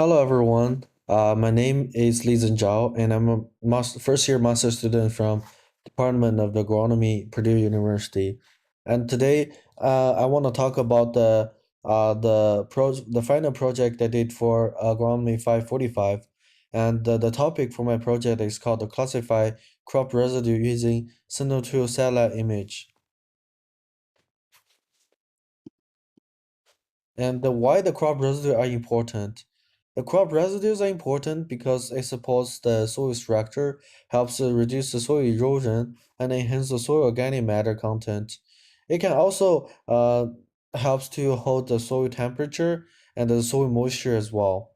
Hello, everyone. My name is Lizeng, and I'm a first year master student from Department of Agronomy, Purdue University. And today, I want to talk about the final project I did for Agronomy 545. And the topic for my project is called to classify crop residue using Sentinel-2 satellite image. And why the crop residues are important? The crop residues are important because it supports the soil structure, helps reduce the soil erosion, and enhance the soil organic matter content. It can also helps to hold the soil temperature and the soil moisture as well.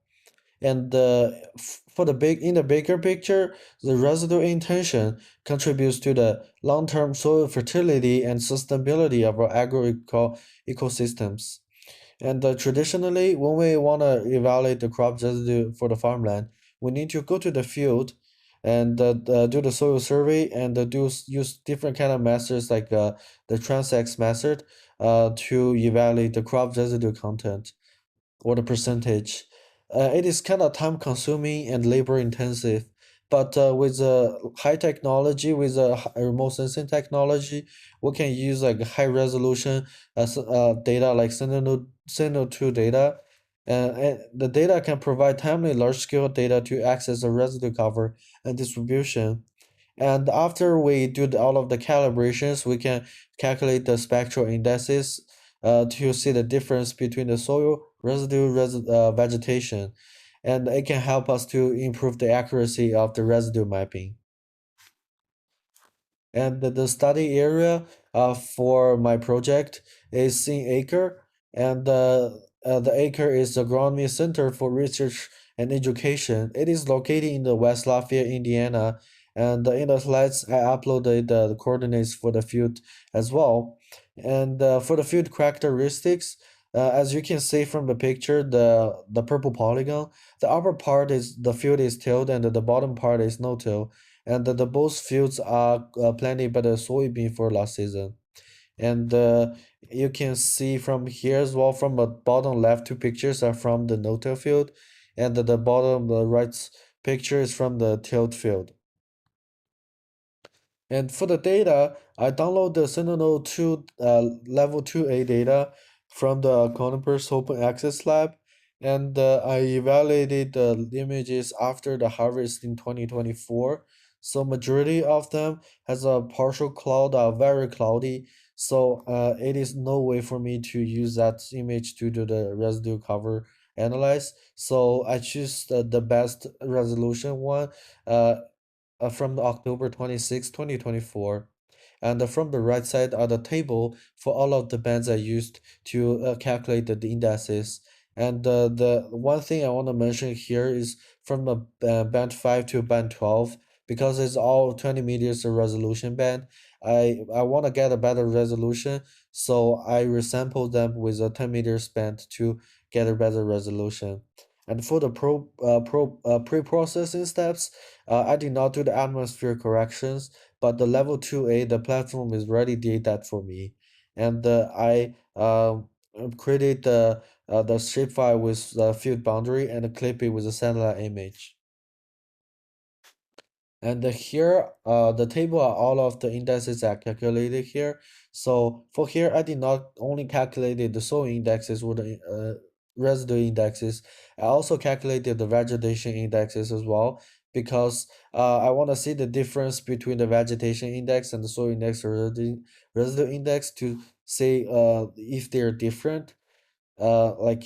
And for the big in the bigger picture, the residue intention contributes to the long-term soil fertility and sustainability of our ecosystems. And traditionally, when we want to evaluate the crop residue for the farmland, we need to go to the field and do the soil survey and use different kind of methods like the transect method to evaluate the crop residue content or the percentage. It is kind of time consuming and labor intensive, but with high technology, with remote sensing technology, we can use like high resolution data like Sentinel-2 data. And the data can provide timely large scale data to access the residue cover and distribution. And after we do all of the calibrations, we can calculate the spectral indices to see the difference between the soil vegetation. And it can help us to improve the accuracy of the residue mapping. And the study area for my project is in Acre, and the Acre is the agronomy center for research and education. It is located in the West Lafayette, Indiana, and in the slides I uploaded the coordinates for the field as well. And for the field characteristics, as you can see from the picture, the purple polygon, the upper part is the field is tilled, and the bottom part is no till, and the both fields are planted by the soybean for last season. And you can see from here as well, from the bottom left two pictures are from the no-till field, and the bottom the right picture is from the tilled field. And for the data, I download the Sentinel-2 level 2A data from the Coniferous Open Access Lab, and I evaluated the images after the harvest in 2024. So majority of them has a partial cloud or very cloudy. So it is no way for me to use that image to do the residue cover analyze. So I choose the best resolution one. From October 26, 2024. And from the right side are the table for all of the bands I used to calculate the indices. And the one thing I want to mention here is from the band 5 to band 12, because it's all 20 meters of resolution band. I want to get a better resolution, so I resample them with a 10 meters band to get a better resolution. And for the pre-processing steps, I did not do the atmosphere corrections, but the level 2A, the platform is already did that for me. And I created the shapefile with the field boundary and clip it with a satellite image. And here, the table are all of the indices are calculated here. So for here, I did not only calculated the soil indexes or the residue indexes. I also calculated the vegetation indexes as well because I want to see the difference between the vegetation index and the soil index or residue index to see if they're different. Like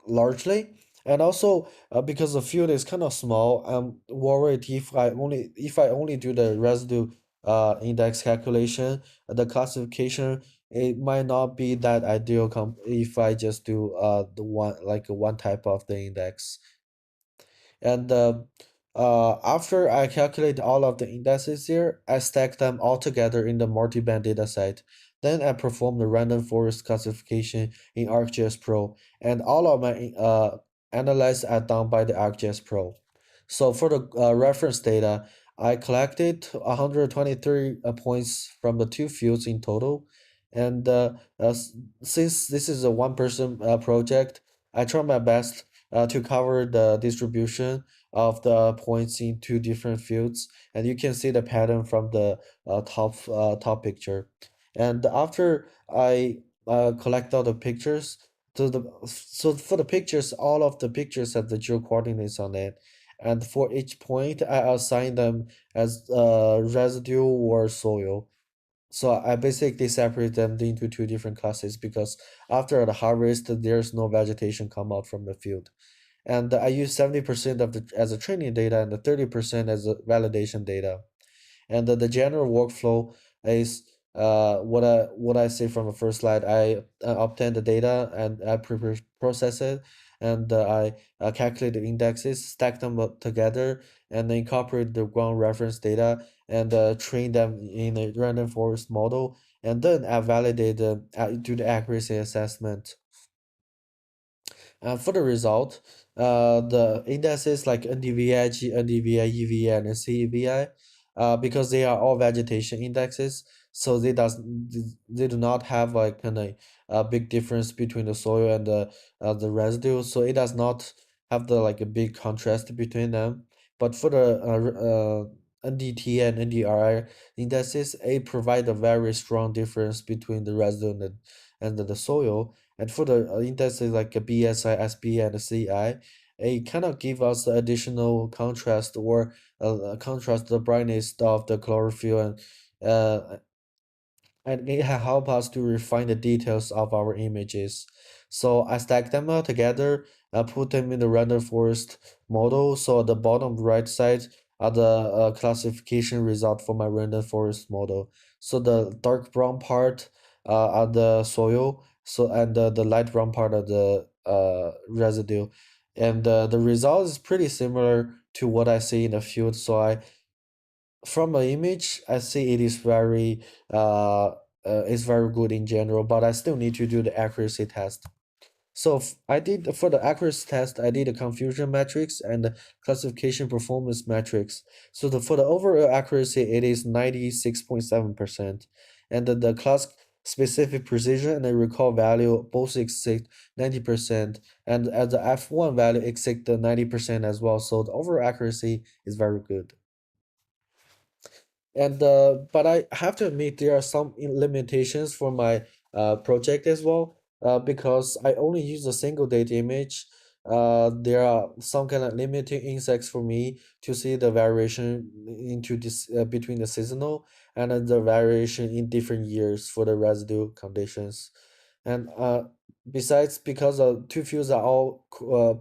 largely. And also because the field is kind of small, I'm worried if I only do the residue index calculation, the classification, it might not be that ideal if I just do the one type of the index. And after I calculate all of the indices here, I stack them all together in the multi-band dataset. Then I perform the random forest classification in ArcGIS Pro, and all of my analyses are done by the ArcGIS Pro. So for the reference data, I collected 123 points from the two fields in total. And since this is a one-person project, I try my best to cover the distribution of the points in two different fields, and you can see the pattern from the top picture. And after I collect all the pictures, so for the pictures, all of the pictures have the geo coordinates on it, and for each point, I assign them as residue or soil. So I basically separate them into two different classes because after the harvest, there's no vegetation come out from the field. And I use 70% of the as a training data and the 30% as a validation data. And the general workflow is what I say from the first slide. I obtain the data and I process it, and I calculate the indexes, stack them up together, and then incorporate the ground reference data and train them in a random forest model, and then I validate do the accuracy assessment. For the result, the indices like NDVI, NDVI, EVI, and CEVI, because they are all vegetation indexes, so they do not have like a big difference between the soil and the residue, so it does not have the like a big contrast between them. But for the NDT and NDRI indices, it provide a very strong difference between the residue and the soil. And for the indexes like a BSI, SB, and CI, it kind of give us the additional contrast or contrast the brightness of the chlorophyll and it help us to refine the details of our images. So I stack them all together, I put them in the random forest model. So the bottom right side are the classification result for my random forest model. So the dark brown part are the soil, so and the light brown part are the residue. And the result is pretty similar to what I see in the field. So I from an image, I see it is very good in general, but I still need to do the accuracy test. So I did for the accuracy test, I did a confusion matrix and the classification performance matrix. So for the overall accuracy, it is 96.7%, and the class specific precision and the recall value both exceed 90%, and at the F1 value exceed the 90% as well. So the overall accuracy is very good. And but I have to admit there are some limitations for my project as well. Because I only use a single data image. There are some kind of limiting insects for me to see the variation into this between the seasonal and then the variation in different years for the residue conditions. And besides, because two fields are all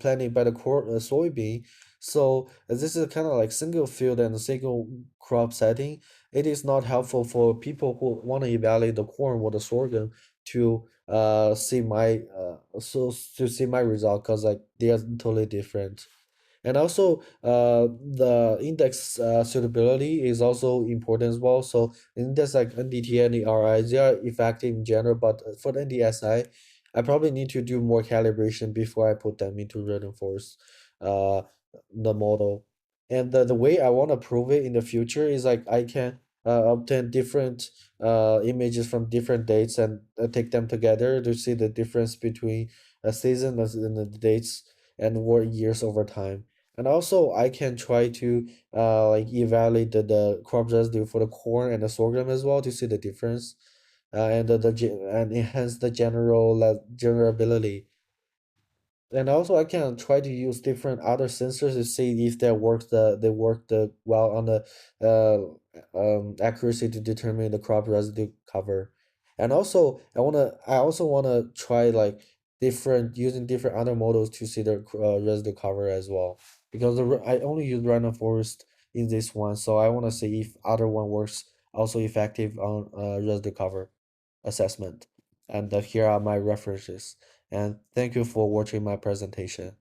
planted by the soybean, so this is kind of like single field and a single crop setting. It is not helpful for people who want to evaluate the corn or the sorghum to see my to see my result because like they are totally different. And also, the index suitability is also important as well. So index like NDT and the RI, they are effective in general, but for the NDSI, I probably need to do more calibration before I put them into random forest, uh, the model. And the way I want to prove it in the future is like I can obtain different images from different dates and take them together to see the difference between a season and the dates and war years over time. And also I can try to like evaluate the crop residue for the corn and the sorghum as well to see the difference and and enhance the generability. And also I can try to use different other sensors to see if they work the well on the accuracy to determine the crop residue cover. And also I also wanna try like different using different other models to see the residue cover as well. Because I only use random forest in this one, so I wanna see if other one works also effective on residue cover assessment. And here are my references. And thank you for watching my presentation.